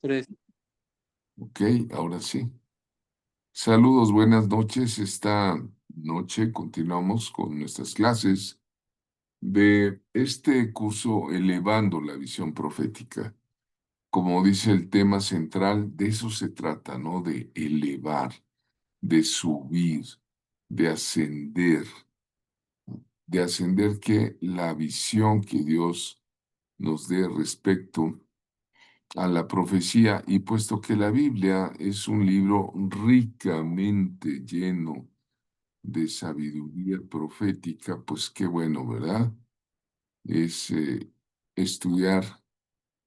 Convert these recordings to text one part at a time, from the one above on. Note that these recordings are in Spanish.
Tres. Ok, ahora sí. Saludos, buenas noches. Esta noche continuamos con nuestras clases de este curso Elevando la Visión Profética. Como dice el tema central, de eso se trata, ¿no? De elevar, de subir, de ascender, que la visión que Dios nos dé respecto a la profecía, y puesto que la Biblia es un libro ricamente lleno de sabiduría profética, pues qué bueno, ¿verdad? Es estudiar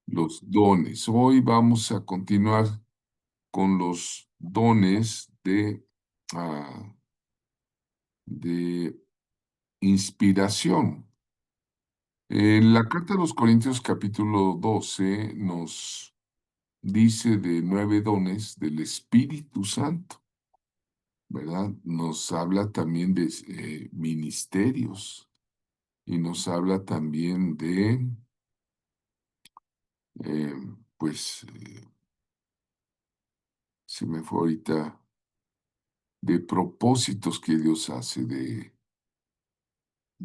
los dones. Hoy vamos a continuar con los dones de inspiración. En la carta a los Corintios capítulo 12 nos dice de 9 dones del Espíritu Santo, ¿verdad? Nos habla también de ministerios y nos habla también de, eh, pues, se me fue ahorita, de propósitos que Dios hace,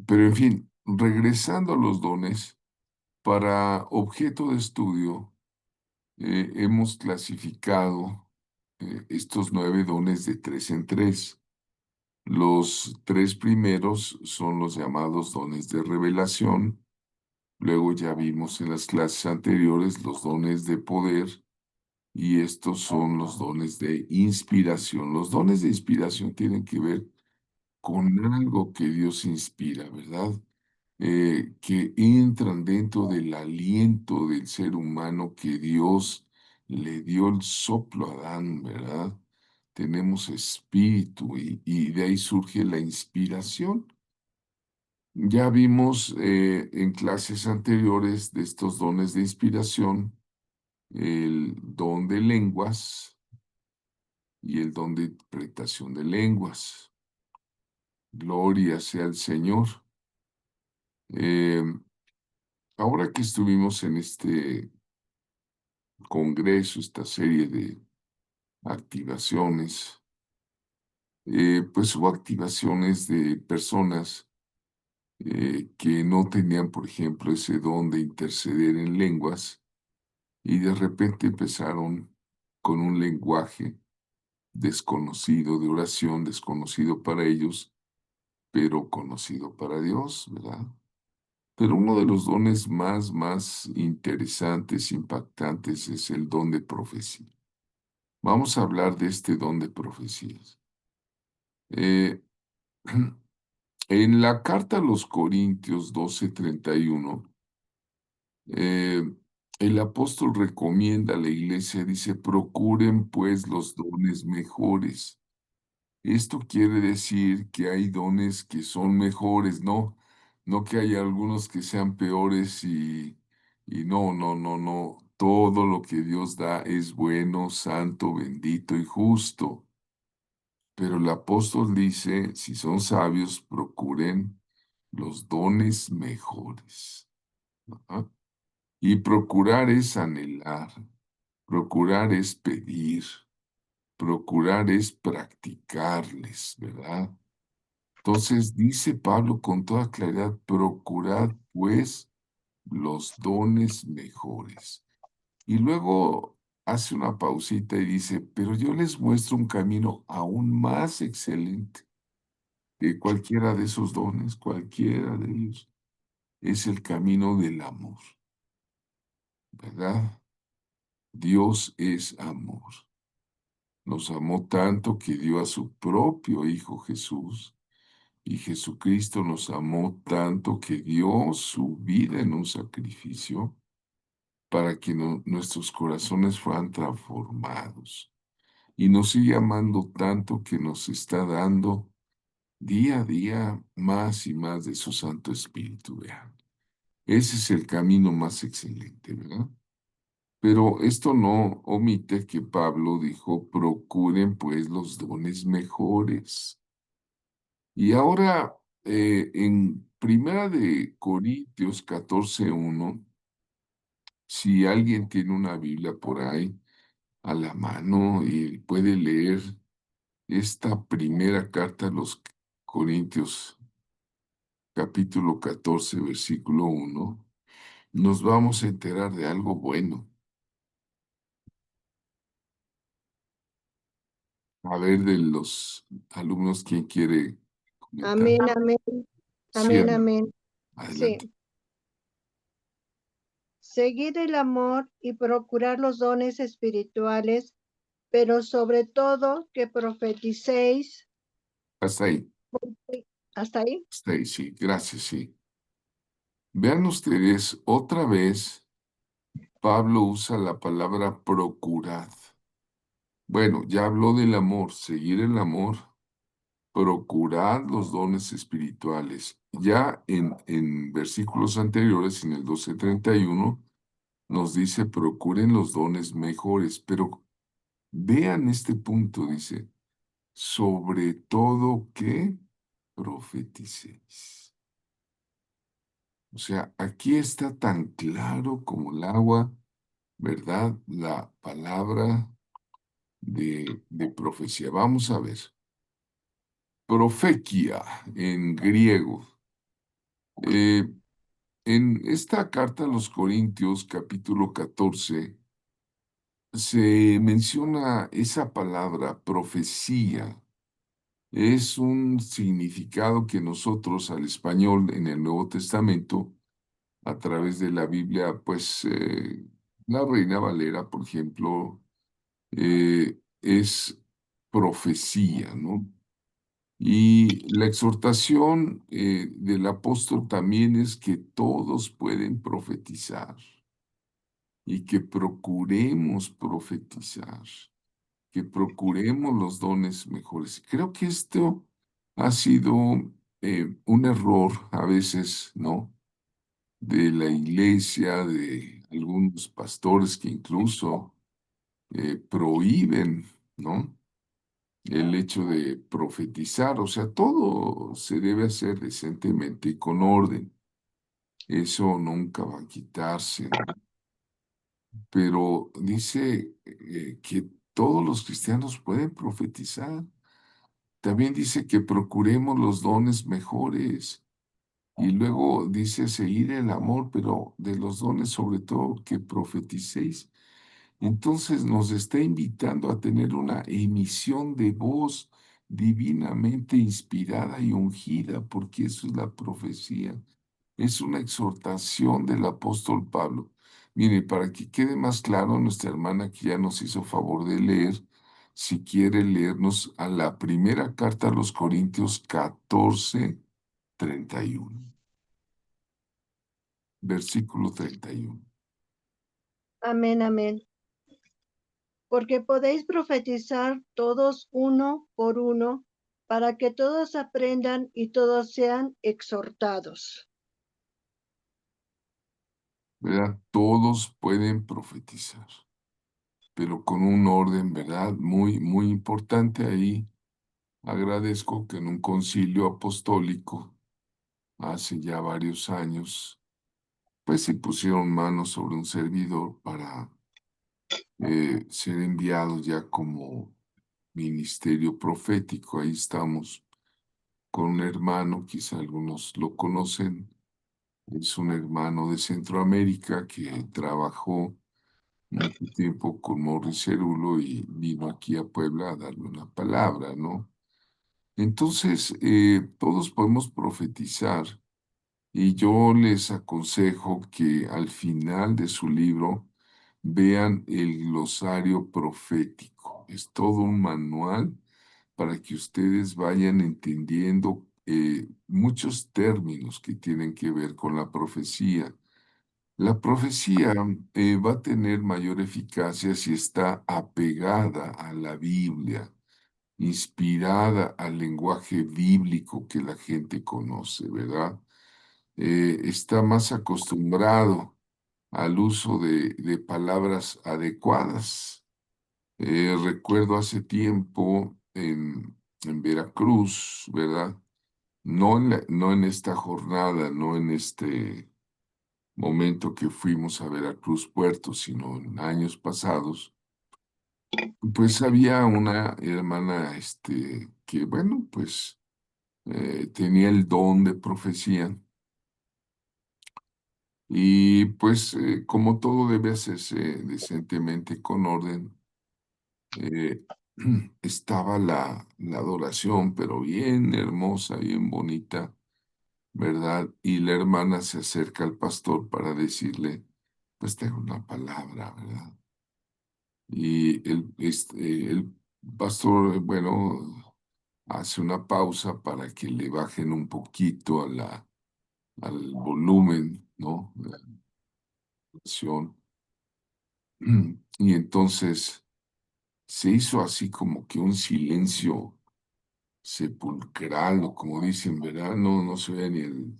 pero en fin, regresando a los dones, para objeto de estudio, hemos clasificado estos 9 dones de tres en tres. Los tres primeros son los llamados dones de revelación. Luego ya vimos en las clases anteriores los dones de poder y estos son los dones de inspiración. Los dones de inspiración tienen que ver con algo que Dios inspira, ¿verdad? Que entran dentro del aliento del ser humano que Dios le dio el soplo a Adán, ¿verdad? Tenemos espíritu y de ahí surge la inspiración. Ya vimos en clases anteriores de estos dones de inspiración el don de lenguas y el don de interpretación de lenguas. Gloria sea al Señor. Eh, Ahora que estuvimos en este congreso, esta serie de activaciones, pues hubo activaciones de personas que no tenían, por ejemplo, ese don de interceder en lenguas y de repente empezaron con un lenguaje desconocido de oración, desconocido para ellos, pero conocido para Dios, ¿verdad? Pero uno de los dones más interesantes, impactantes, es el don de profecía. Vamos a hablar de este don de profecías. Eh, en la carta a los Corintios 12:31, eh, el apóstol recomienda a la iglesia, dice, procuren pues los dones mejores. Esto quiere decir que hay dones que son mejores, ¿no? No que haya algunos que sean peores y no. Todo lo que Dios da es bueno, santo, bendito y justo. Pero el apóstol dice, si son sabios, procuren los dones mejores. Ajá. Y procurar es anhelar, procurar es pedir, procurar es practicarles, ¿verdad? Entonces dice Pablo con toda claridad, procurad pues los dones mejores. Y luego hace una pausita y dice, pero yo les muestro un camino aún más excelente que cualquiera de esos dones, cualquiera de ellos, es el camino del amor, ¿verdad? Dios es amor. Nos amó tanto que dio a su propio Hijo Jesús. Y Jesucristo nos amó tanto que dio su vida en un sacrificio para que nuestros corazones fueran transformados. Y nos sigue amando tanto que nos está dando día a día más y más de su Santo Espíritu. Vean. Ese es el camino más excelente, ¿verdad? Pero esto no omite que Pablo dijo, procuren pues los dones mejores. Y ahora, en Primera de Corintios 14:1, Si alguien tiene una Biblia por ahí a la mano y puede leer esta primera carta a los Corintios, capítulo 14, versículo 1, nos vamos a enterar de algo bueno. A ver, de los alumnos, ¿quién quiere comentar? Amén, amén, Sí, amén, hermano, amén. adelante. Sí. Seguid el amor y procurar los dones espirituales, pero sobre todo que profeticéis. Hasta ahí, ¿Hasta ahí? hasta ahí, sí, gracias, sí. Vean ustedes, otra vez Pablo usa la palabra procurad. Bueno, ya habló del amor, seguir el amor, procurad los dones espirituales. Ya en versículos anteriores, en el 12:31, nos dice, procuren los dones mejores, pero vean este punto, dice, sobre todo que profeticéis. O sea, aquí está tan claro como el agua, ¿verdad? La palabra de profecía. Vamos a ver. Profequia en griego. Eh, en esta carta a los Corintios, capítulo 14, se menciona esa palabra, profecía. Es un significado que nosotros al español en el Nuevo Testamento, a través de la Biblia, pues la Reina Valera, por ejemplo, es profecía, ¿no? Y la exhortación del apóstol también es que todos pueden profetizar y que procuremos profetizar, que procuremos los dones mejores. Creo que esto ha sido un error a veces, ¿no? De la iglesia, de algunos pastores que incluso prohíben, ¿no? El hecho de profetizar, o sea, todo se debe hacer decentemente y con orden. Eso nunca va a quitarse, ¿no? Pero dice que todos los cristianos pueden profetizar. También dice que procuremos los dones mejores. Y luego dice seguir el amor, pero de los dones sobre todo que profeticéis. Entonces nos está invitando a tener una emisión de voz divinamente inspirada y ungida, porque eso es la profecía. Es una exhortación del apóstol Pablo. Mire, para que quede más claro, nuestra hermana que ya nos hizo favor de leer, si quiere leernos a la primera carta a los Corintios 14:31, versículo 31. Amén, amén. Porque podéis profetizar todos uno por uno, para que todos aprendan y todos sean exhortados. ¿Verdad? Todos pueden profetizar, pero con un orden, ¿verdad? Muy, muy importante ahí. Agradezco que en un concilio apostólico, hace ya varios años, pues se pusieron manos sobre un servidor para ser enviado ya como ministerio profético. Ahí estamos con un hermano, quizá algunos lo conocen, es un hermano de Centroamérica que trabajó mucho tiempo con Morris Cerulo y vino aquí a Puebla a darle una palabra, ¿no? Entonces, todos podemos profetizar y yo les aconsejo que al final de su libro vean el glosario profético. Es todo un manual para que ustedes vayan entendiendo muchos términos que tienen que ver con la profecía. La profecía va a tener mayor eficacia si está apegada a la Biblia, inspirada al lenguaje bíblico que la gente conoce, ¿verdad? Está más acostumbrado al uso de palabras adecuadas. Recuerdo hace tiempo en Veracruz, ¿verdad? No en esta jornada, no en este momento que fuimos a Veracruz Puerto, sino en años pasados, pues había una hermana, que bueno, pues tenía el don de profecía y pues como todo debe hacerse decentemente con orden, eh, estaba la adoración, pero bien hermosa, bien bonita, ¿verdad? Y la hermana se acerca al pastor para decirle, pues tengo una palabra, ¿verdad? Y el pastor, bueno, hace una pausa para que le bajen un poquito al volumen, ¿no? De la canción. Y entonces se hizo así como que un silencio sepulcral, o como dicen, ¿verdad? No se ve ni el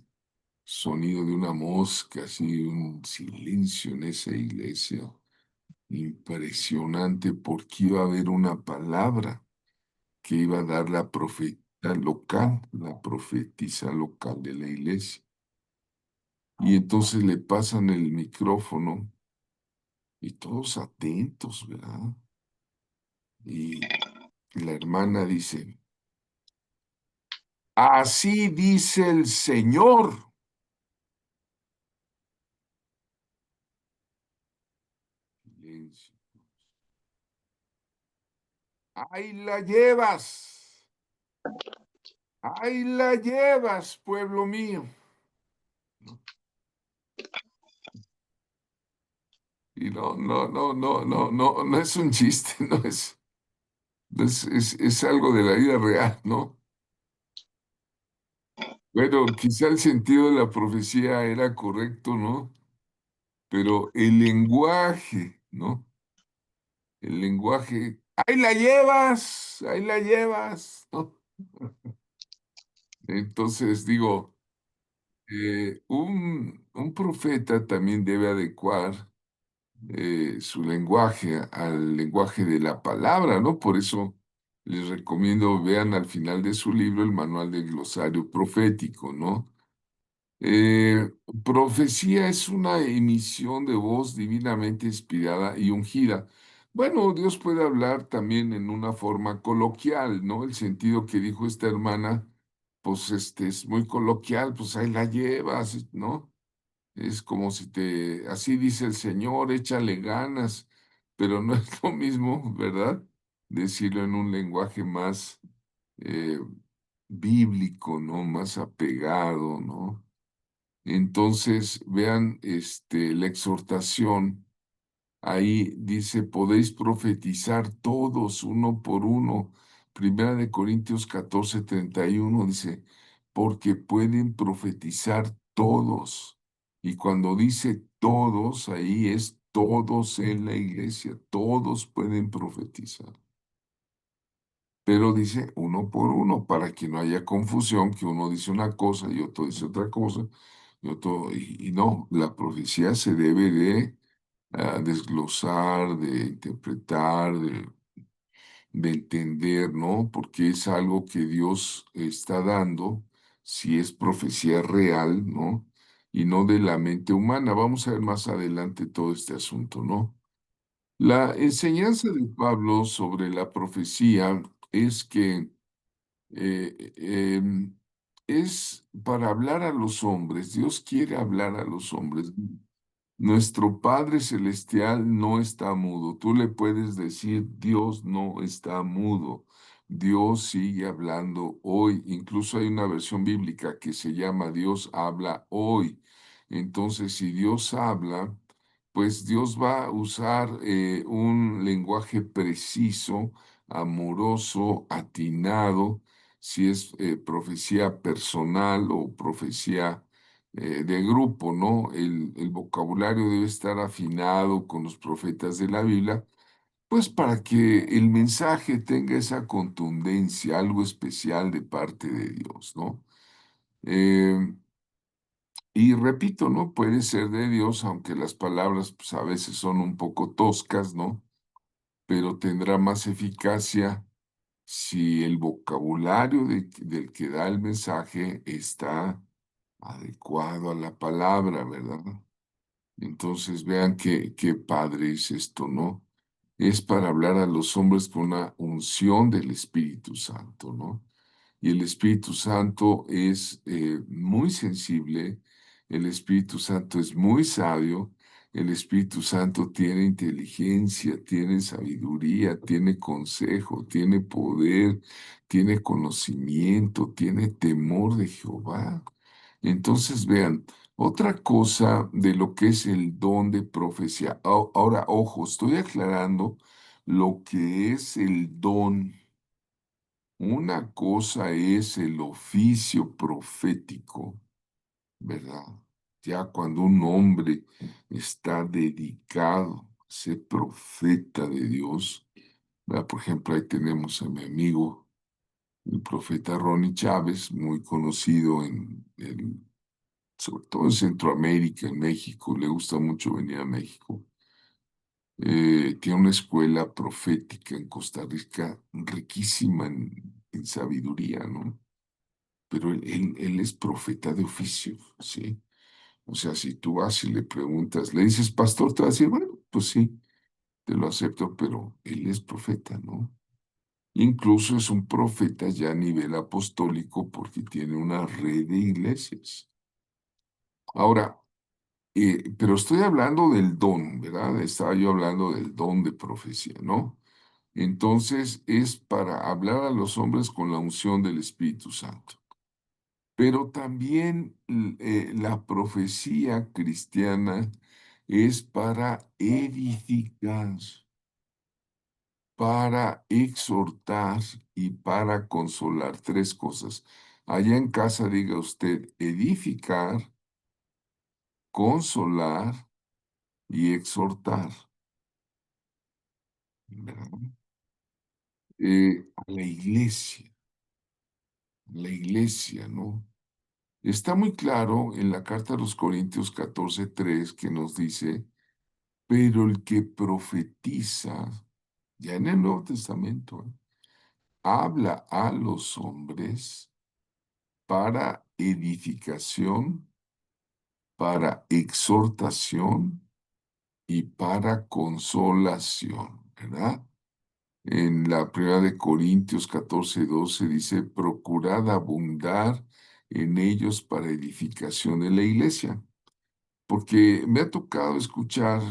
sonido de una mosca, así un silencio en esa iglesia. Impresionante, porque iba a haber una palabra que iba a dar la profeta local, la profetisa local de la iglesia. Y entonces le pasan el micrófono y todos atentos, ¿verdad? Y la hermana dice, así dice el Señor. Silencio. Ahí la llevas, ahí la llevas, pueblo mío. ¿No? Y no es un chiste, es algo de la vida real, ¿no? Bueno, quizá el sentido de la profecía era correcto, ¿no? Pero el lenguaje, ¿no? El lenguaje, ahí la llevas, ¿no? Entonces digo, un profeta también debe adecuar su lenguaje al lenguaje de la palabra, ¿no? Por eso les recomiendo, vean al final de su libro el manual del glosario profético, ¿no? Eh, Profecía es una emisión de voz divinamente inspirada y ungida. Bueno, Dios puede hablar también en una forma coloquial, ¿no? El sentido que dijo esta hermana, pues es muy coloquial, pues ahí la llevas, ¿no? Es como si así dice el Señor, échale ganas, pero no es lo mismo, ¿verdad? Decirlo en un lenguaje más eh, bíblico, ¿no? Más apegado, ¿no? Entonces, vean, la exhortación, ahí dice, podéis profetizar todos uno por uno. Primera de Corintios 14:31 dice, porque pueden profetizar todos. Y cuando dice todos, ahí es todos en la iglesia, todos pueden profetizar. Pero dice uno por uno, para que no haya confusión, que uno dice una cosa y otro dice otra cosa, y no, la profecía se debe de desglosar, de interpretar, de entender, ¿no? Porque es algo que Dios está dando, si es profecía real, ¿no? Y no de la mente humana. Vamos a ver más adelante todo este asunto, ¿no? La enseñanza de Pablo sobre la profecía es que es para hablar a los hombres. Dios quiere hablar a los hombres. Nuestro Padre Celestial no está mudo. Tú le puedes decir, Dios no está mudo. Dios sigue hablando hoy. Incluso hay una versión bíblica que se llama Dios habla hoy. Entonces, si Dios habla, pues Dios va a usar un lenguaje preciso, amoroso, atinado, si es profecía personal o profecía de grupo, ¿no? El vocabulario debe estar afinado con los profetas de la Biblia, pues para que el mensaje tenga esa contundencia, algo especial de parte de Dios, ¿no? Eh, y repito, ¿no? Puede ser de Dios, aunque las palabras pues, a veces son un poco toscas, ¿no? Pero tendrá más eficacia si el vocabulario del que da el mensaje está adecuado a la palabra, ¿verdad? Entonces vean qué padre es esto, ¿no? Es para hablar a los hombres con una unción del Espíritu Santo, ¿no? Y el Espíritu Santo es muy sensible, el Espíritu Santo es muy sabio, el Espíritu Santo tiene inteligencia, tiene sabiduría, tiene consejo, tiene poder, tiene conocimiento, tiene temor de Jehová. Entonces vean, otra cosa de lo que es el don de profecía. Ahora, ojo, estoy aclarando lo que es el don. Una cosa es el oficio profético, ¿verdad? Ya cuando un hombre está dedicado a ser profeta de Dios, ¿verdad? Por ejemplo, ahí tenemos a mi amigo, el profeta Ronnie Chávez, muy conocido sobre todo en Centroamérica, en México, le gusta mucho venir a México. Tiene una escuela profética en Costa Rica riquísima en sabiduría, ¿no? Pero él es profeta de oficio, ¿sí? O sea, si tú vas y le preguntas, le dices, pastor, te va a decir, bueno, pues sí, te lo acepto, pero él es profeta, ¿no? Incluso es un profeta ya a nivel apostólico porque tiene una red de iglesias. Ahora, pero estoy hablando del don, ¿verdad? Estaba yo hablando del don de profecía, ¿no? Entonces es para hablar a los hombres con la unción del Espíritu Santo. Pero también la profecía cristiana es para edificar, para exhortar y para consolar. Tres cosas. Allá en casa diga usted edificar, consolar y exhortar, ¿verdad? A la iglesia, ¿no? Está muy claro en la carta a los Corintios 14:3 que nos dice, pero el que profetiza, ya en el Nuevo Testamento, habla a los hombres para edificación, para exhortación y para consolación, ¿verdad? En la primera de Corintios 14:12 dice, procurad abundar en ellos para edificación de la iglesia, porque me ha tocado escuchar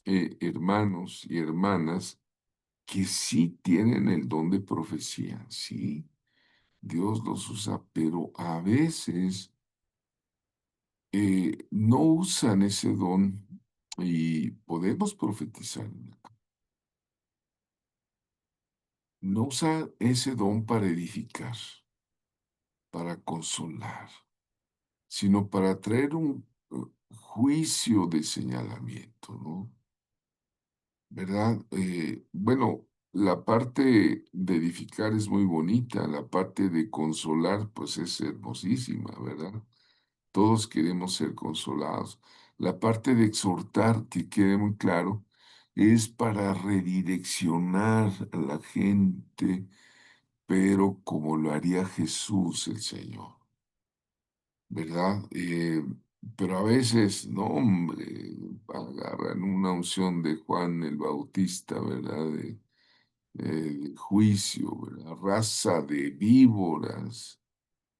hermanos y hermanas que sí tienen el don de profecía, sí, Dios los usa, pero a veces no usan ese don y podemos profetizar. No usan ese don para edificar, para consolar, sino para traer un juicio de señalamiento, ¿no? ¿Verdad? Bueno, la parte de edificar es muy bonita, la parte de consolar, pues es hermosísima, ¿verdad? Todos queremos ser consolados. La parte de exhortar, que quede muy claro, es para redireccionar a la gente, pero como lo haría Jesús el Señor, ¿verdad? Pero a veces, no, hombre, agarran una unción de Juan el Bautista, ¿verdad? De juicio, ¿verdad? Raza de víboras,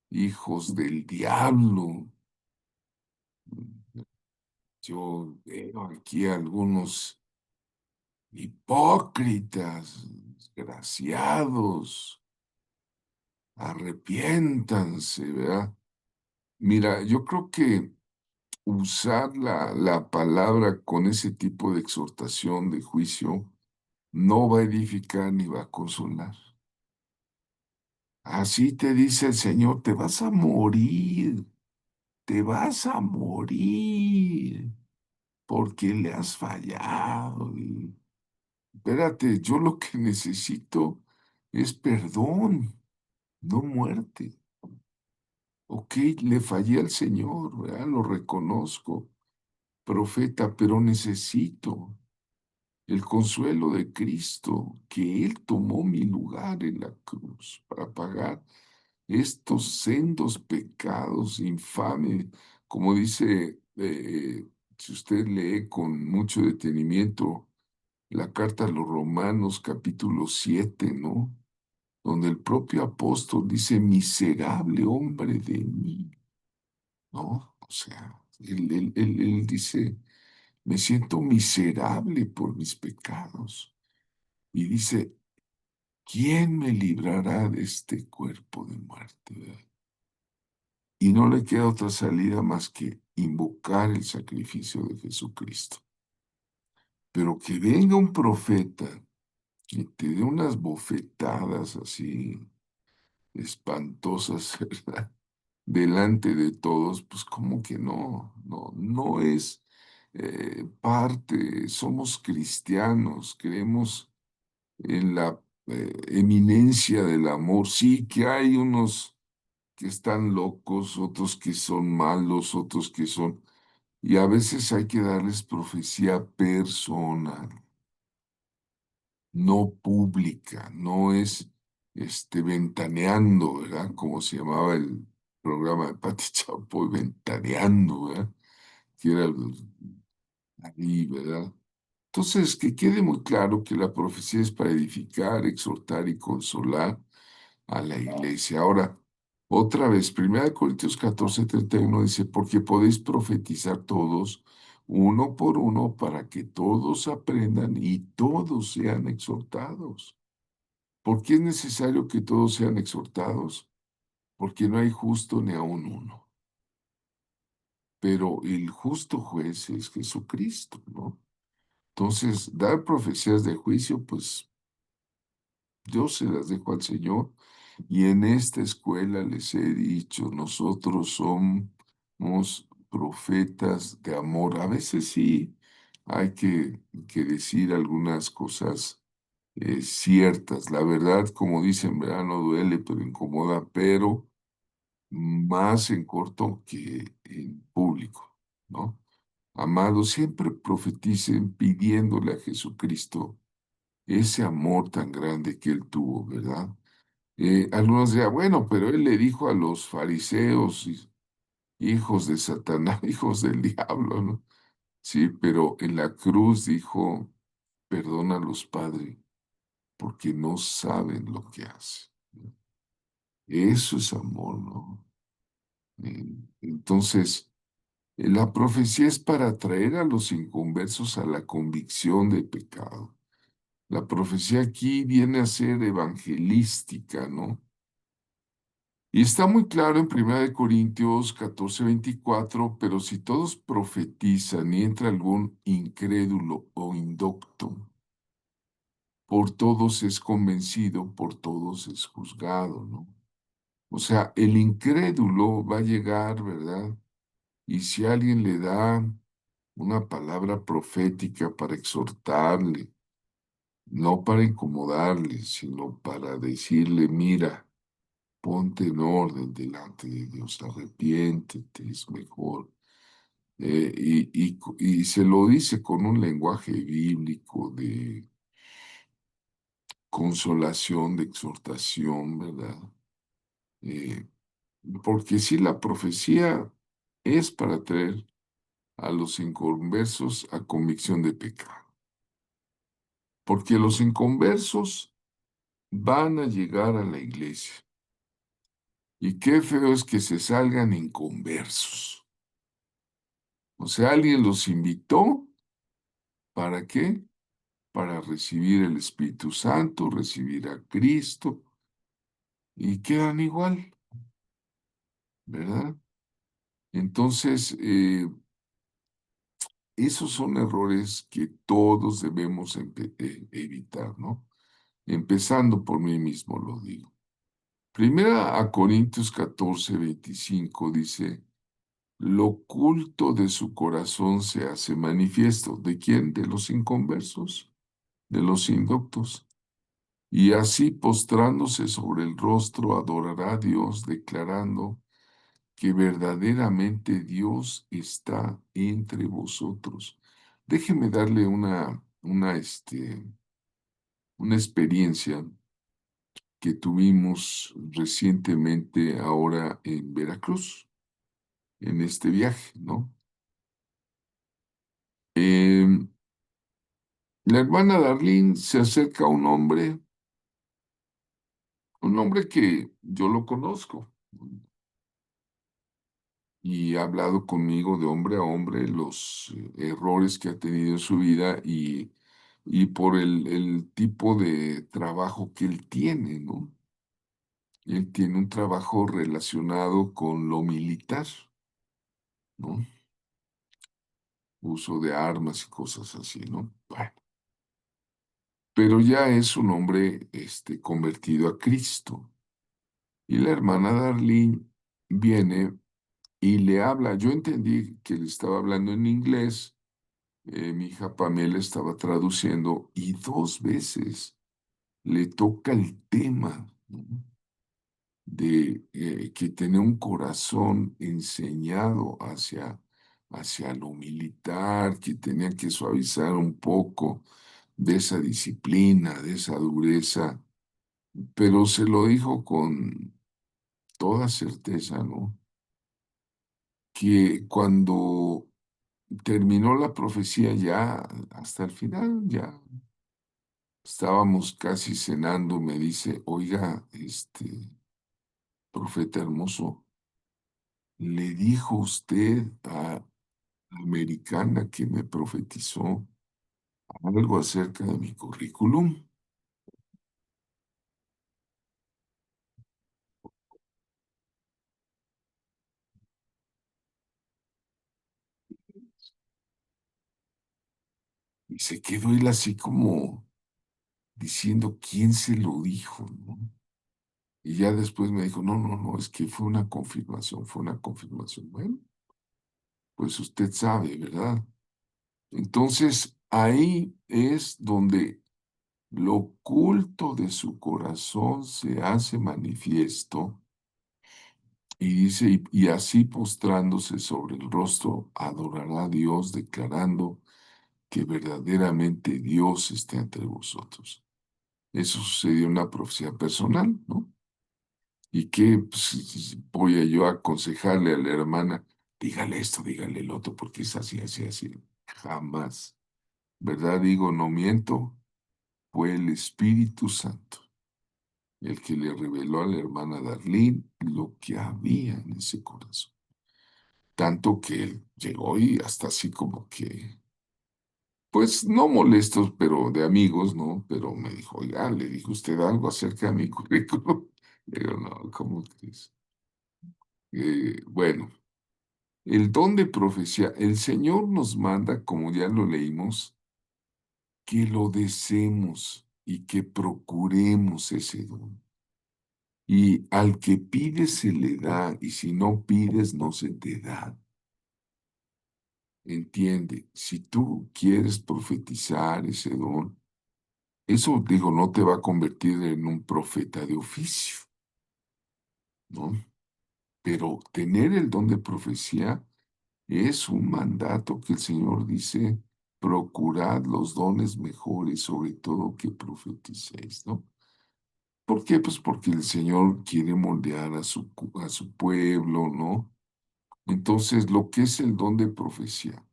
hijos del diablo. Yo veo aquí algunos hipócritas, desgraciados, arrepiéntanse, ¿verdad? Mira, yo creo que usar la palabra con ese tipo de exhortación, de juicio, no va a edificar ni va a consolar. Así te dice el Señor, te vas a morir, porque le has fallado. Y, espérate, yo lo que necesito es perdón, no muerte. Ok, le fallé al Señor, ¿verdad? Lo reconozco, profeta, pero necesito el consuelo de Cristo, que Él tomó mi lugar en la cruz para pagar estos sendos pecados infames, como dice si usted lee con mucho detenimiento la carta a los Romanos capítulo 7, ¿no? Donde el propio apóstol dice, miserable hombre de mí, ¿no? O sea, él dice, me siento miserable por mis pecados. Y dice, ¿quién me librará de este cuerpo de muerte? ¿Verdad? Y no le queda otra salida más que invocar el sacrificio de Jesucristo. Pero que venga un profeta y te dé unas bofetadas así espantosas, ¿verdad? Delante de todos, pues como que no es parte, somos cristianos, creemos en la eminencia del amor. Sí que hay unos que están locos, otros que son malos, otros que son... Y a veces hay que darles profecía personal, no pública, no es ventaneando, ¿verdad? Como se llamaba el programa de Pati Chapoy, ventaneando, ¿verdad? Que era ahí, ¿verdad? Entonces, que quede muy claro que la profecía es para edificar, exhortar y consolar a la iglesia. Ahora, otra vez, 1 Corintios 14:31 dice, porque podéis profetizar todos, uno por uno, para que todos aprendan y todos sean exhortados. ¿Por qué es necesario que todos sean exhortados? Porque no hay justo ni aun uno. Pero el justo juez es Jesucristo, ¿no? Entonces, dar profecías de juicio, pues yo se las dejo al Señor. Y en esta escuela les he dicho, nosotros somos profetas de amor. A veces sí hay que decir algunas cosas ciertas. La verdad, como dicen, ¿verdad? No duele, pero incomoda, pero más en corto que en público, ¿no? Amados, siempre profeticen pidiéndole a Jesucristo ese amor tan grande que él tuvo, ¿verdad? Algunos dirán, bueno, pero él le dijo a los fariseos, hijos de Satanás, hijos del diablo, ¿no? Sí, pero en la cruz dijo, perdónalos, Padre, porque no saben lo que hacen. Eso es amor, ¿no? Entonces, la profecía es para atraer a los inconversos a la convicción de pecado. La profecía aquí viene a ser evangelística, ¿no? Y está muy claro en 1 Corintios 14:24, pero si todos profetizan y entra algún incrédulo o indocto, por todos es convencido, por todos es juzgado, ¿no? O sea, el incrédulo va a llegar, ¿verdad? Y si alguien le da una palabra profética para exhortarle, no para incomodarle, sino para decirle, mira, ponte en orden delante de Dios, arrepiéntete, es mejor. Y se lo dice con un lenguaje bíblico de consolación, de exhortación, ¿verdad? Eh, Porque si la profecía es para traer a los inconversos a convicción de pecado. Porque los inconversos van a llegar a la iglesia. Y qué feo es que se salgan inconversos. O sea, alguien los invitó, ¿para qué? Para recibir el Espíritu Santo, recibir a Cristo, y quedan igual, ¿verdad? Entonces, esos son errores que todos debemos evitar, ¿no? Empezando por mí mismo, lo digo. Primera a Corintios 14:25 dice, lo oculto de su corazón se hace manifiesto. ¿De quién? De los inconversos, de los indoctos. Y así postrándose sobre el rostro adorará a Dios, declarando que verdaderamente Dios está entre vosotros. Déjeme darle una experiencia que tuvimos recientemente ahora en Veracruz, en este viaje, ¿no? Em, la hermana Darlene se acerca a un hombre que yo lo conozco y ha hablado conmigo de hombre a hombre los errores que ha tenido en su vida y por el tipo de trabajo que él tiene, ¿no? Él tiene un trabajo relacionado con lo militar, ¿no? Uso de armas y cosas así, ¿no? Bueno, pero ya es un hombre convertido a Cristo. Y la hermana Darlene viene y le habla. Yo entendí que le estaba hablando en inglés, mi hija Pamela estaba traduciendo y dos veces le toca el tema, ¿no? De que tiene un corazón enseñado hacia lo militar, que tenía que suavizar un poco de esa disciplina, de esa dureza, pero se lo dijo con toda certeza, ¿no? Que cuando terminó la profecía ya, hasta el final, ya estábamos casi cenando, me dice, oiga, profeta hermoso, ¿le dijo usted a la americana que me profetizó algo acerca de mi currículum? Y se quedó él así como diciendo quién se lo dijo, ¿no? Y ya después me dijo, no, no, no, es que fue una confirmación, fue una confirmación. Bueno, pues usted sabe, ¿verdad? Entonces ahí es donde lo oculto de su corazón se hace manifiesto y dice, y así postrándose sobre el rostro, adorará a Dios, declarando que verdaderamente Dios está entre vosotros. Eso sucedió en una profecía personal, ¿no? Y que pues, voy a yo a aconsejarle a la hermana, dígale esto, dígale el otro, porque es así, así, así. Jamás. ¿Verdad? Digo, no miento, fue el Espíritu Santo el que le reveló a la hermana Darlene lo que había en ese corazón. Tanto que él llegó y hasta así como que, pues no molestos, pero de amigos, ¿no? Pero me dijo, oiga, ¿le dijo usted algo acerca de mi currículum? Le digo, no, ¿cómo crees? Bueno, el don de profecía, el Señor nos manda, como ya lo leímos, que lo deseemos y que procuremos ese don. Y al que pide se le da, y si no pides no se te da. Entiende, si tú quieres profetizar ese don, eso digo, no te va a convertir en un profeta de oficio, ¿no? Pero tener el don de profecía es un mandato que el Señor dice, procurad los dones mejores, sobre todo que profeticéis, ¿no? ¿Por qué? Pues porque el Señor quiere moldear a su pueblo, ¿no? Entonces, lo que es el don de profecía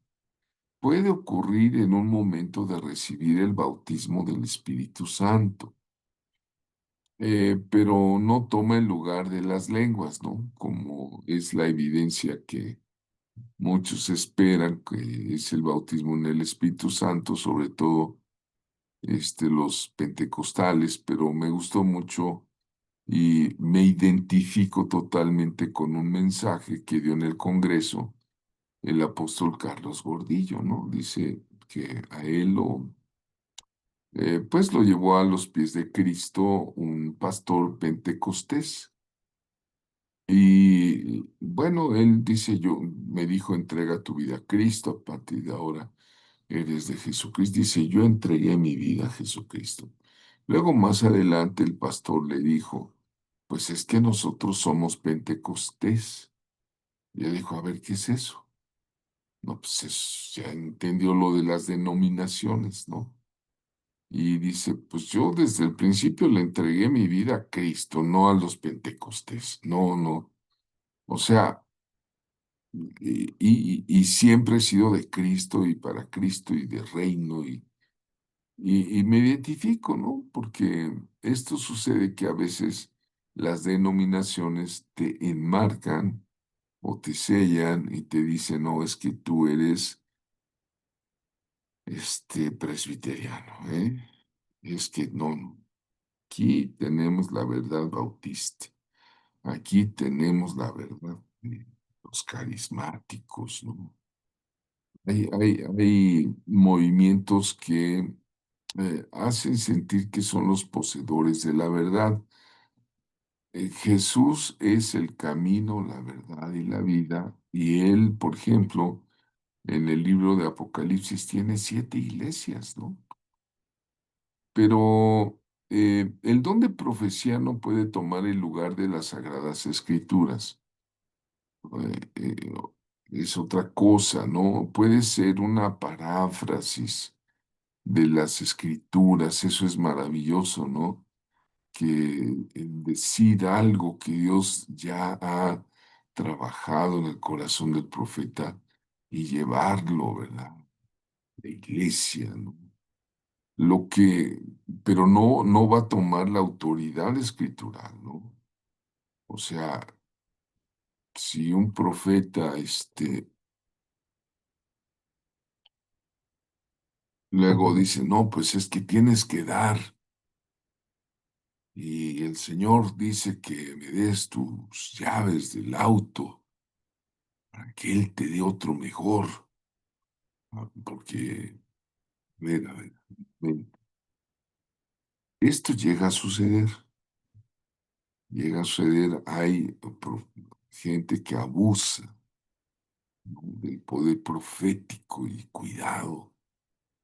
puede ocurrir en un momento de recibir el bautismo del Espíritu Santo, pero no toma el lugar de las lenguas, ¿no? Como es la evidencia que muchos esperan, que es el bautismo en el Espíritu Santo, sobre todo los pentecostales, pero me gustó mucho y me identifico totalmente con un mensaje que dio en el Congreso el apóstol Carlos Gordillo, ¿no? Dice que a él pues lo llevó a los pies de Cristo un pastor pentecostés. Y bueno, él dice, me dijo, entrega tu vida a Cristo, a partir de ahora eres de Jesucristo. Dice, yo entregué mi vida a Jesucristo. Luego más adelante el pastor le dijo, pues es que nosotros somos pentecostés. Y él dijo, a ver, ¿qué es eso? No, pues ya entendió lo de las denominaciones, ¿no? Y dice, pues yo desde el principio le entregué mi vida a Cristo, no a los pentecostés. No, no. O sea, y siempre he sido de Cristo y para Cristo y de reino y me identifico, ¿no? Porque esto sucede que a veces las denominaciones te enmarcan o te sellan y te dicen, no, es que tú eres presbiteriano, ¿eh? Es que no, aquí tenemos la verdad bautista, aquí tenemos la verdad de los carismáticos, ¿no? Hay movimientos que hacen sentir que son los poseedores de la verdad. Jesús es el camino, la verdad y la vida, y él, por ejemplo, en el libro de Apocalipsis tiene 7 iglesias, ¿no? Pero el don de profecía no puede tomar el lugar de las sagradas escrituras. Eh, eh, es otra cosa, ¿no? Puede ser una paráfrasis de las escrituras, eso es maravilloso, ¿no? Que decir algo que Dios ya ha trabajado en el corazón del profeta y llevarlo, ¿verdad? La iglesia, ¿no? Lo que, pero no va a tomar la autoridad escritural, ¿no? O sea, si un profeta, luego dice, no, pues es que tienes que dar, y el Señor dice que me des tus llaves del auto para que Él te dé otro mejor, ¿no? Porque, mira, ven, esto llega a suceder, hay gente que abusa, ¿no? Del poder profético y cuidado.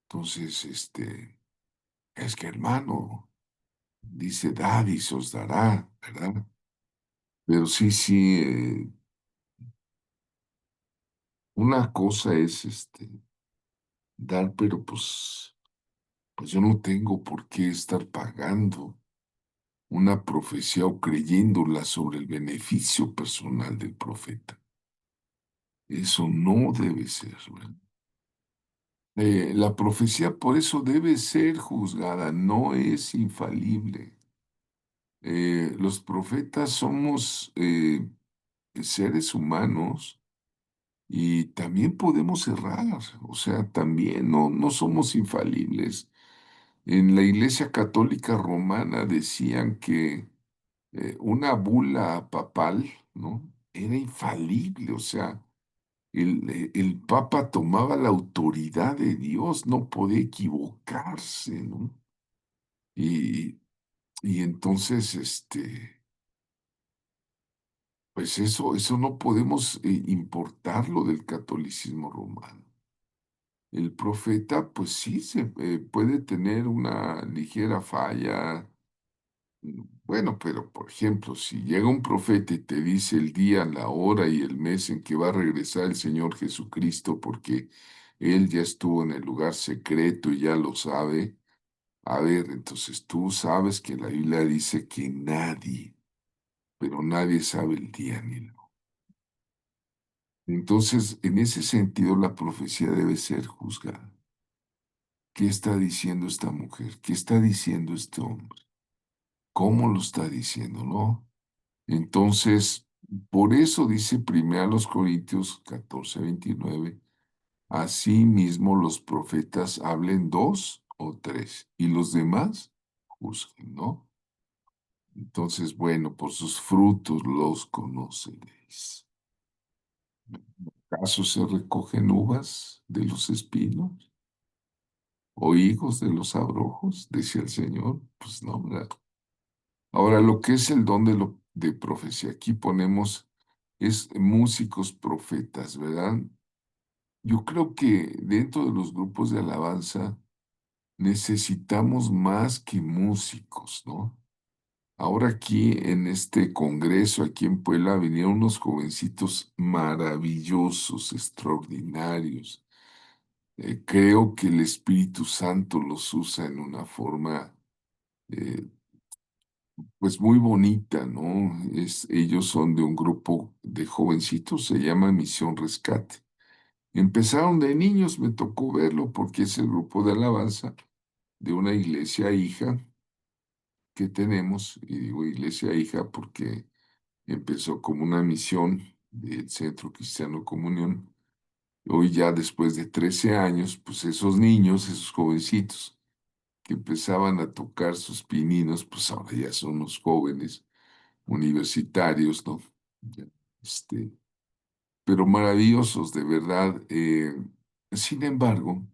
Entonces, es que hermano, dice, dad y se os dará, ¿verdad? Pero sí, sí, una cosa es, dar, pero pues yo no tengo por qué estar pagando una profecía o creyéndola sobre el beneficio personal del profeta. Eso no debe ser, ¿verdad? La profecía por eso debe ser juzgada, no es infalible. Los profetas somos seres humanos y también podemos errar, o sea, también no somos infalibles. En la Iglesia Católica Romana decían que una bula papal, ¿no? Era infalible, o sea, el Papa tomaba la autoridad de Dios, no podía equivocarse, ¿no? Y, y entonces, pues eso no podemos importarlo del catolicismo romano. El profeta, pues sí, se puede tener una ligera falla. Bueno, pero por ejemplo, si llega un profeta y te dice el día, la hora y el mes en que va a regresar el Señor Jesucristo, porque Él ya estuvo en el lugar secreto y ya lo sabe, a ver, entonces tú sabes que la Biblia dice que nadie, pero nadie sabe el día ni la hora. Entonces, en ese sentido, la profecía debe ser juzgada. ¿Qué está diciendo esta mujer? ¿Qué está diciendo este hombre? ¿Cómo lo está diciendo, no? Entonces, por eso dice 1 Corintios 14:29, así mismo los profetas hablen 2 o 3 y los demás juzguen, ¿no? Entonces, bueno, por sus frutos los conoceréis. ¿Acaso se recogen uvas de los espinos o higos de los abrojos? Decía el Señor. Pues no, ¿verdad? Ahora, lo que es el don de profecía, aquí ponemos, es músicos profetas, ¿verdad? Yo creo que dentro de los grupos de alabanza necesitamos más que músicos, ¿no? Ahora aquí en este congreso, aquí en Puebla, vinieron unos jovencitos maravillosos, extraordinarios. Creo que el Espíritu Santo los usa en una forma eh, pues muy bonita, ¿no? Ellos son de un grupo de jovencitos, se llama Misión Rescate. Empezaron de niños, me tocó verlo porque es el grupo de alabanza de una iglesia hija que tenemos, y digo iglesia hija porque empezó como una misión del Centro Cristiano Comunión. Hoy ya después de 13 años, pues esos niños, esos jovencitos que empezaban a tocar sus pininos, pues ahora ya son unos jóvenes universitarios, ¿no? Ya, Este, pero maravillosos, de verdad. Sin embargo,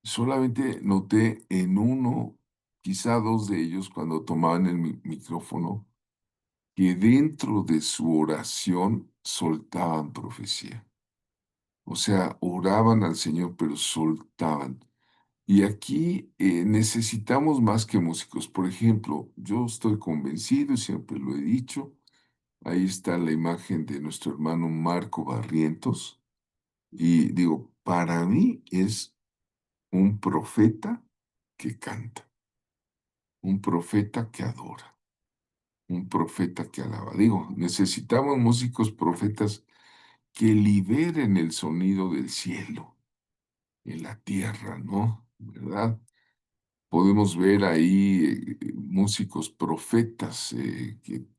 solamente noté en uno, quizá dos de ellos, cuando tomaban el micrófono, que dentro de su oración soltaban profecía. O sea, oraban al Señor, pero soltaban. Y aquí necesitamos más que músicos. Por ejemplo, yo estoy convencido y siempre lo he dicho. Ahí está la imagen de nuestro hermano Marco Barrientos. Y digo, para mí es un profeta que canta, un profeta que adora, un profeta que alaba. Digo, necesitamos músicos profetas que liberen el sonido del cielo en la tierra, ¿no? ¿Verdad? Podemos ver ahí músicos profetas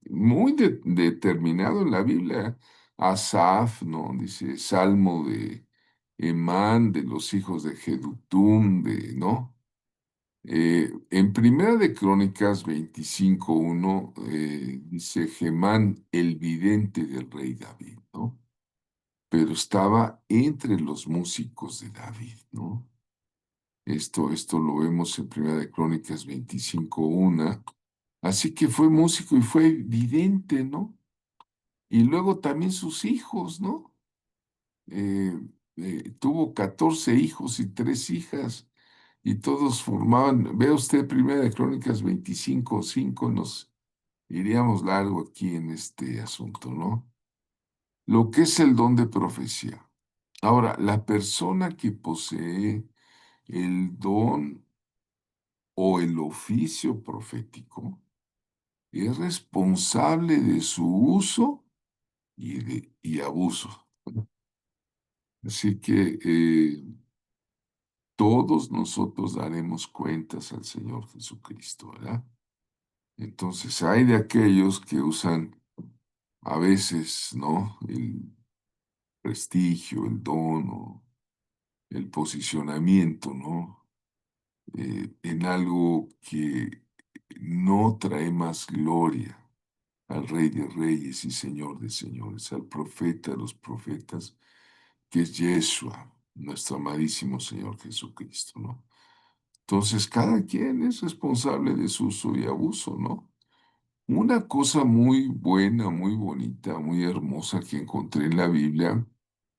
muy determinado en la Biblia. Asaf, ¿no? Dice Salmo de Emán, de los hijos de Jedutum, ¿no? En Primera de Crónicas 25:1 dice Gemán, el vidente del rey David, ¿no? Pero estaba entre los músicos de David, ¿no? Esto lo vemos en Primera de Crónicas 25:1. Así que fue músico y fue vidente, ¿no? Y luego también sus hijos, ¿no? Eh, tuvo 14 hijos y 3 hijas, y todos formaban, vea usted Primera de Crónicas 25:5, nos iríamos largo aquí en este asunto, ¿no? Lo que es el don de profecía. Ahora, la persona que posee el don o el oficio profético es responsable de su uso y abuso. Así que todos nosotros daremos cuentas al Señor Jesucristo, ¿verdad? Entonces hay de aquellos que usan a veces, ¿no? El prestigio, el don o el posicionamiento, ¿no? En algo que no trae más gloria al Rey de Reyes y Señor de Señores, al profeta de los profetas, que es Yeshua, nuestro amadísimo Señor Jesucristo, ¿no? Entonces, cada quien es responsable de su uso y abuso, ¿no? Una cosa muy buena, muy bonita, muy hermosa que encontré en la Biblia,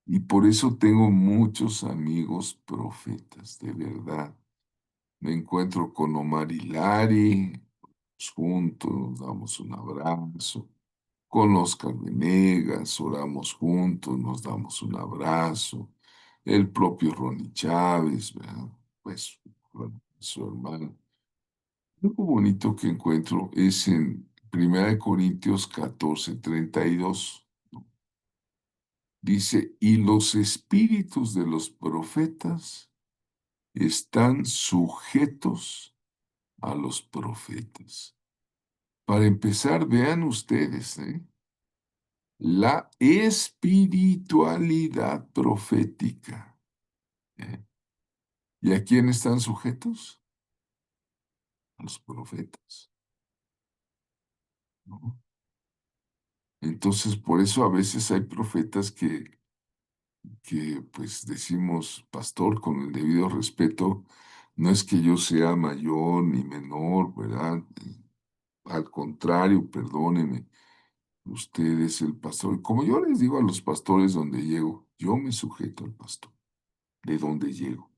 y por eso tengo muchos amigos profetas, de verdad. Me encuentro con Omar Hilari, juntos, nos damos un abrazo. Con Oscar Venegas, oramos juntos, nos damos un abrazo. El propio Ronnie Chávez, ¿verdad? Pues, bueno, su hermano. Algo bonito que encuentro es en 1 Corintios 14:32. Dice, y los espíritus de los profetas están sujetos a los profetas. Para empezar, vean ustedes, la espiritualidad profética. ¿eh? ¿Y a quién están sujetos? A los profetas, ¿no? Entonces, por eso a veces hay profetas que pues decimos, pastor, con el debido respeto, no es que yo sea mayor ni menor, ¿verdad? Al contrario, perdóneme, usted es el pastor. Como yo les digo a los pastores donde llego, yo me sujeto al pastor, de donde llego.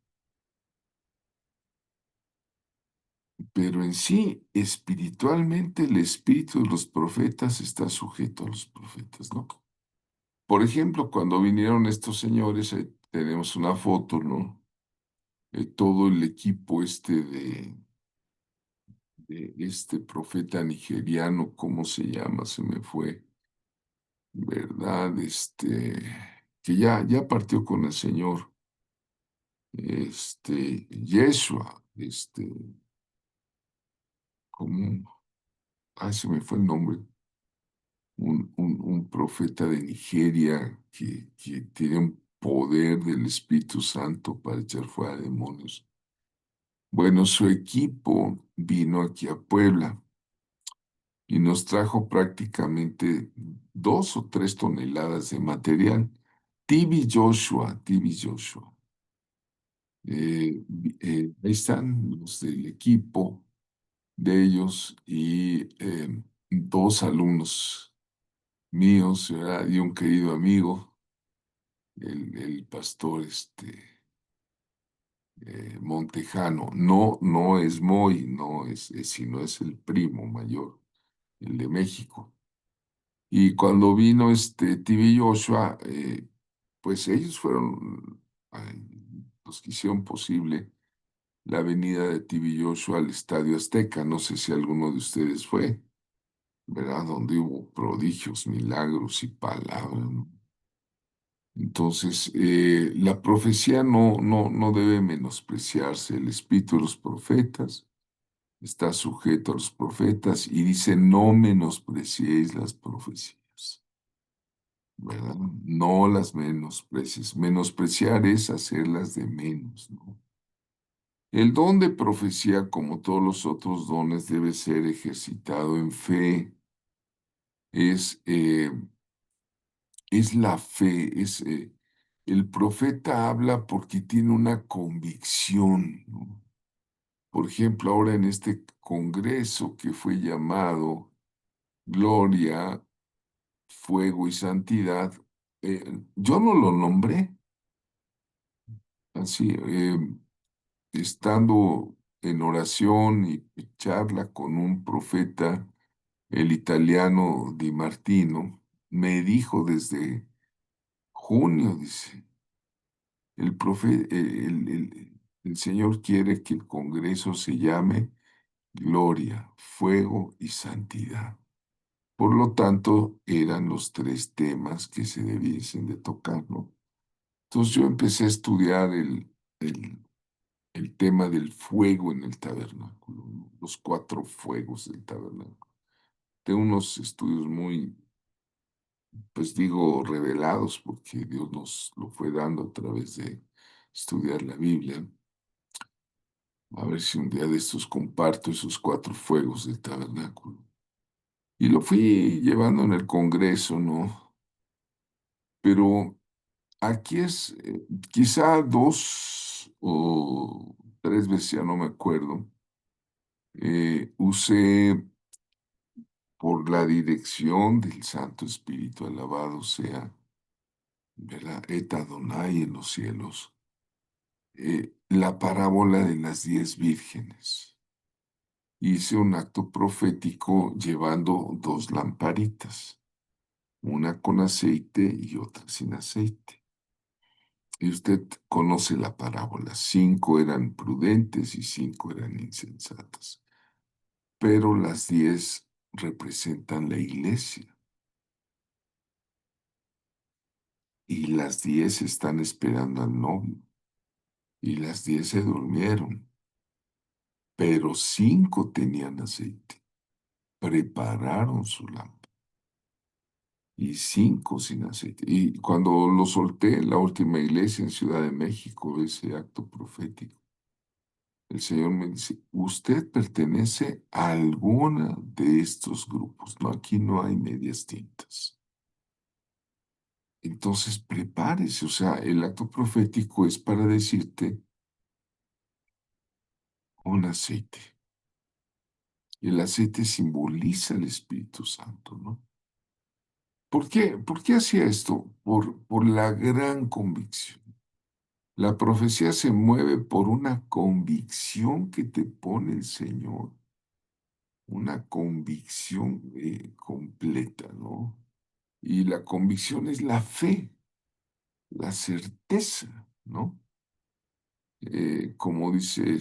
Pero en sí, espiritualmente, el espíritu de los profetas está sujeto a los profetas, ¿no? Por ejemplo, cuando vinieron estos señores, tenemos una foto, ¿no? Todo el equipo de este profeta nigeriano, ¿cómo se llama? Se me fue, ¿verdad? Que ya partió con el Señor, Yeshua, ¿cómo? Ay, se me fue el nombre. Un profeta de Nigeria que tiene un poder del Espíritu Santo para echar fuera demonios. Bueno, su equipo vino aquí a Puebla y nos trajo prácticamente 2 o 3 toneladas de material. TB Joshua. Ahí están los del equipo de ellos y 2 alumnos míos, ¿verdad? Y un querido amigo, el pastor Montejano. No, no es Moy, no sino es el primo mayor, el de México. Y cuando vino TV Joshua, pues ellos fueron los que hicieron posible la venida de TV Joshua al Estadio Azteca. No sé si alguno de ustedes fue, ¿verdad? Donde hubo prodigios, milagros y palabras, ¿no? Entonces, la profecía no debe menospreciarse. El espíritu de los profetas está sujeto a los profetas y dice, no menospreciéis las profecías, ¿verdad? No las menosprecies. Menospreciar es hacerlas de menos, ¿no? El don de profecía, como todos los otros dones, debe ser ejercitado en fe. Es, eh, es la fe, el profeta habla porque tiene una convicción, ¿no? Por ejemplo, ahora en este congreso que fue llamado Gloria, Fuego y Santidad, yo no lo nombré así, estando en oración y charla con un profeta, el italiano Di Martino, me dijo desde junio, dice, el Señor quiere que el Congreso se llame Gloria, Fuego y Santidad. Por lo tanto, eran los 3 temas que se debiesen de tocar, ¿no? Entonces yo empecé a estudiar el, el tema del fuego en el tabernáculo, ¿no? Los 4 fuegos del tabernáculo. De unos estudios muy, pues digo, revelados, porque Dios nos lo fue dando a través de estudiar la Biblia. A ver si un día de estos comparto esos 4 fuegos del tabernáculo. Y lo fui llevando en el Congreso, ¿no? Pero aquí quizá 2 o 3 veces, ya no me acuerdo, usé por la dirección del Santo Espíritu, alabado sea, ¿verdad? Eta Adonai en los cielos, la parábola de las 10 vírgenes. Hice un acto profético llevando 2 lamparitas, una con aceite y otra sin aceite. Y usted conoce la parábola, 5 eran prudentes y 5 eran insensatas, pero las 10 representan la iglesia y las 10 están esperando al novio y las 10 se durmieron, pero 5 tenían aceite, prepararon su lámpara y 5 sin aceite. Y cuando lo solté en la última iglesia en Ciudad de México, ese acto profético, el Señor me dice, usted pertenece a alguna de estos grupos. No, aquí no hay medias tintas. Entonces prepárese, o sea, el acto profético es para decirte un aceite. El aceite simboliza el Espíritu Santo, ¿no? ¿Por qué? ¿Por qué hacía esto? Por la gran convicción. La profecía se mueve por una convicción que te pone el Señor, una convicción completa, ¿no? Y la convicción es la fe, la certeza, ¿no? Como dice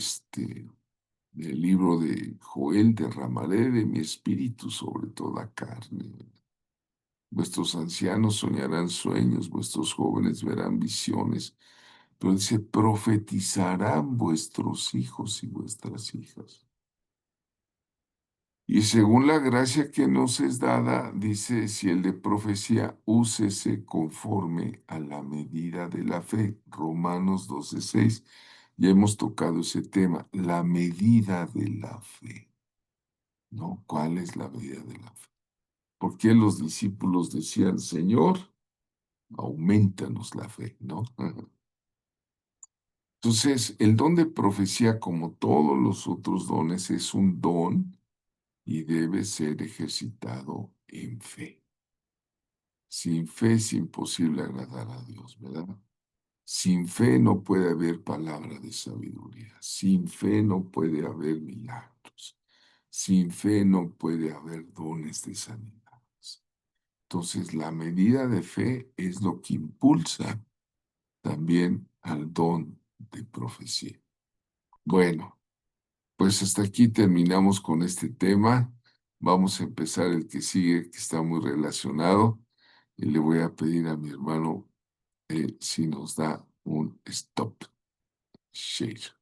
el libro de Joel, derramaré de mi espíritu sobre toda carne. Vuestros ancianos soñarán sueños, vuestros jóvenes verán visiones, pero dice, profetizarán vuestros hijos y vuestras hijas. Y según la gracia que nos es dada, dice, si el de profecía, úsese conforme a la medida de la fe. Romanos 12:6. Ya hemos tocado ese tema, la medida de la fe. ¿No? ¿Cuál es la medida de la fe? ¿Por qué los discípulos decían, Señor, aumentanos la fe, ¿no? Entonces, el don de profecía, como todos los otros dones, es un don y debe ser ejercitado en fe. Sin fe es imposible agradar a Dios, ¿verdad? Sin fe no puede haber palabra de sabiduría. Sin fe no puede haber milagros. Sin fe no puede haber dones de sanidades. Entonces, la medida de fe es lo que impulsa también al don de profecía. Bueno, pues hasta aquí terminamos con este tema. Vamos a empezar el que sigue, que está muy relacionado. Y le voy a pedir a mi hermano si nos da un stop share.